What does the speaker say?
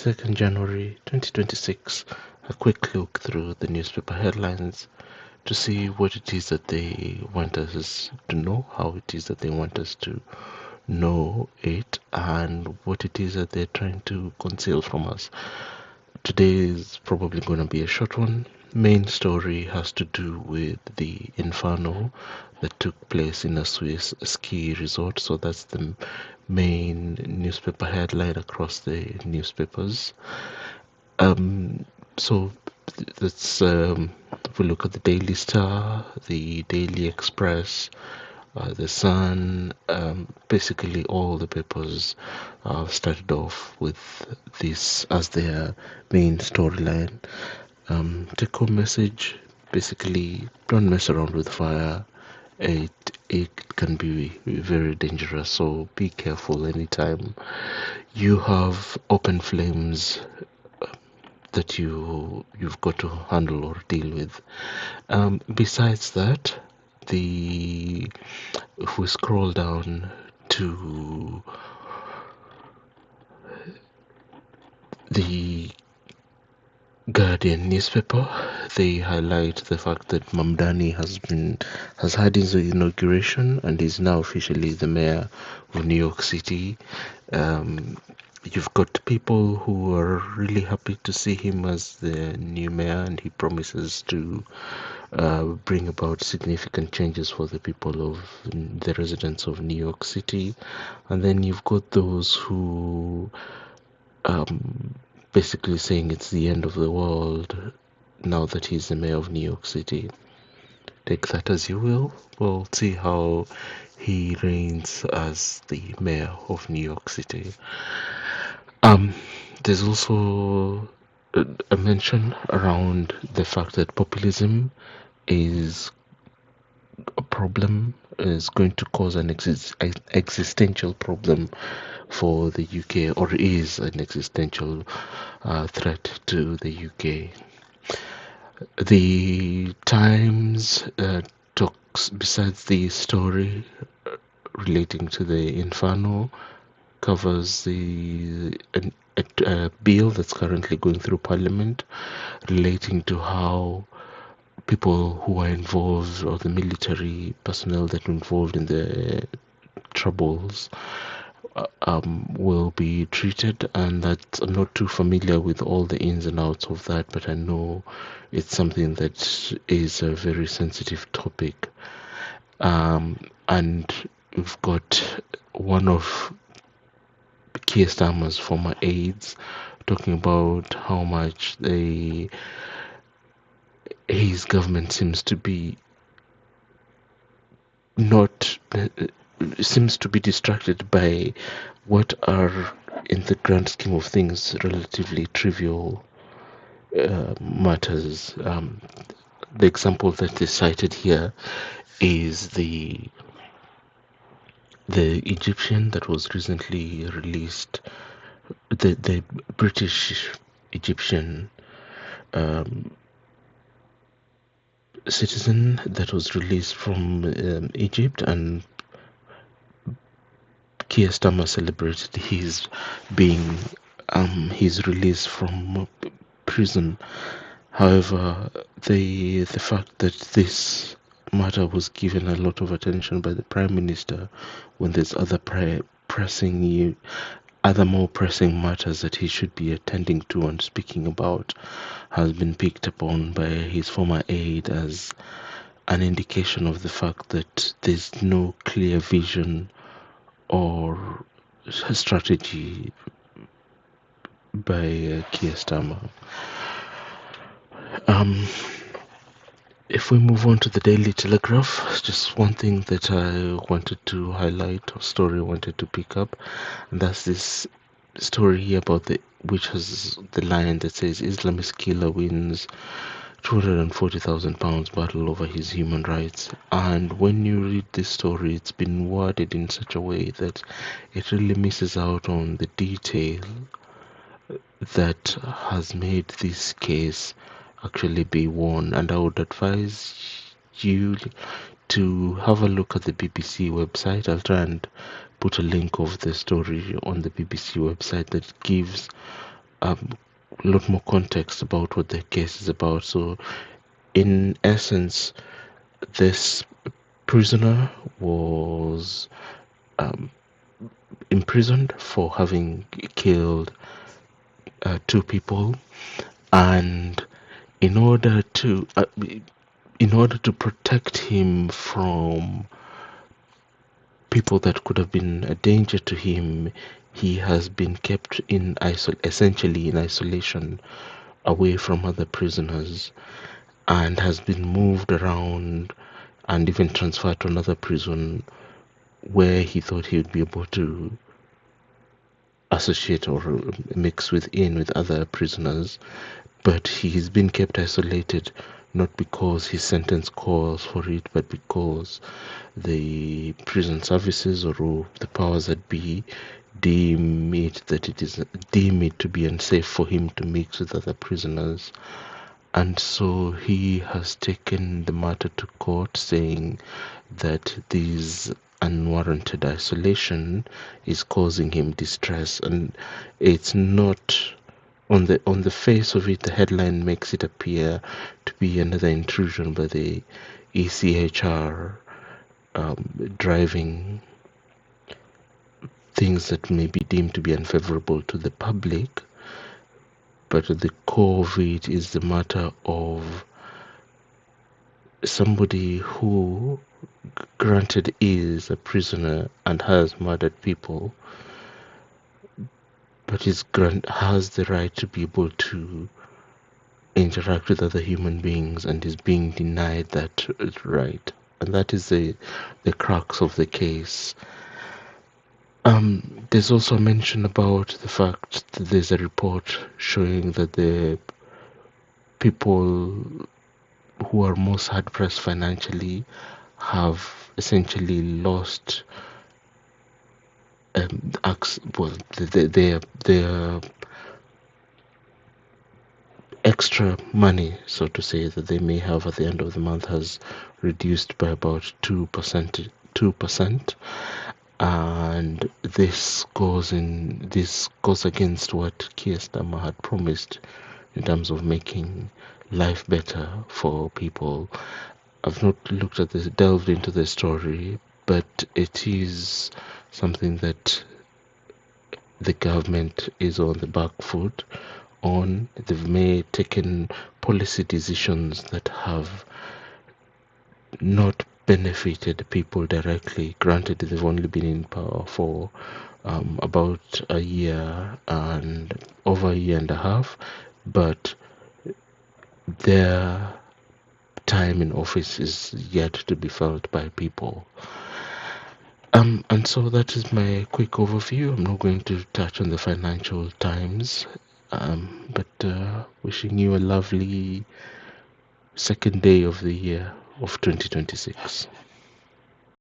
22nd January 2026. A quick look through the newspaper headlines to see what it is that they want us to know, how it is that they want us to know it, and what it is that they're trying to conceal from us. Today is probably going to be a short one. Main story has to do with the Inferno that took place in a Swiss ski resort. So that's the main newspaper headline across the newspapers. Um, so let's if we look at the Daily Star, the Daily Express, the Sun, basically all the papers started off with this as their main storyline. Take home message: basically, don't mess around with fire. It can be very dangerous, so be careful anytime you have open flames that you've got to handle or deal with. Besides that, the if we scroll down to the Guardian newspaper, they highlight the fact that Mamdani has had his inauguration and is now officially the mayor of New York City. You've got people who are really happy to see him as the new mayor, and he promises to bring about significant changes for the people of the residents of New York City. And then you've got those who basically saying it's the end of the world now that he's the mayor of New York City. Take that as you will. We'll see how he reigns as the mayor of New York City. There's also a mention around the fact that populism is a problem, is going to cause an existential problem for the UK, or is an existential threat to the UK. The Times talks, besides the story relating to the Inferno, covers a bill that's currently going through Parliament relating to how people who are involved, or the military personnel that are involved in the troubles, will be treated. And that I'm not too familiar with all the ins and outs of that, but I know it's something that is a very sensitive topic. And we've got one of Keir Starmer's former aides talking about how much his government seems to be not seems to be distracted by what are, in the grand scheme of things, relatively trivial matters. The example that is cited here is the Egyptian that was recently released, the British Egyptian citizen that was released from Egypt, and Keir Starmer celebrated his being his release from prison. However, the fact that this matter was given a lot of attention by the Prime Minister, when there's other more pressing matters that he should be attending to and speaking about, has been picked upon by his former aide as an indication of the fact that there's no clear vision or strategy by Keir Starmer. If we move on to the Daily Telegraph, just one thing that I wanted to highlight, or story I wanted to pick up, and that's this story here about which has the line that says Islamist killer wins £240,000 battle over his human rights. And when you read this story, it's been worded in such a way that it really misses out on the detail that has made this case actually be won. And I would advise you to have a look at the BBC website. I'll try and put a link of the story on the BBC website that gives a lot more context about what the case is about. So, in essence, this prisoner was imprisoned for having killed two people, and in order to protect him from people that could have been a danger to him, he has been kept in essentially in isolation, away from other prisoners, and has been moved around and even transferred to another prison where he thought he would be able to associate or mix with other prisoners. But he's been kept isolated, not because his sentence calls for it, but because the prison services or the powers that be deem it to be unsafe for him to mix with other prisoners. And so he has taken the matter to court, saying that this unwarranted isolation is causing him distress, and it's not, on the face of it, the headline makes it appear to be another intrusion by the ECHR, driving things that may be deemed to be unfavorable to the public. But at the core of it is the matter of somebody who, granted, is a prisoner and has murdered people, but has the right to be able to interact with other human beings, and is being denied that right. And that is the crux of the case. There's also a mention about the fact that there's a report showing that the people who are most hard pressed financially have essentially lost their extra money, so to say, that they may have at the end of the month has reduced by about 2%. And this goes against what Keir had promised in terms of making life better for people. I've not delved into the story, but it is something that the government is on the back foot on. They've taken policy decisions that have not benefited people directly. Granted, they've only been in power for about a year and over a year and a half, but their time in office is yet to be felt by people. And so that is my quick overview. I'm not going to touch on the Financial Times, but wishing you a lovely second day of the year of 2026.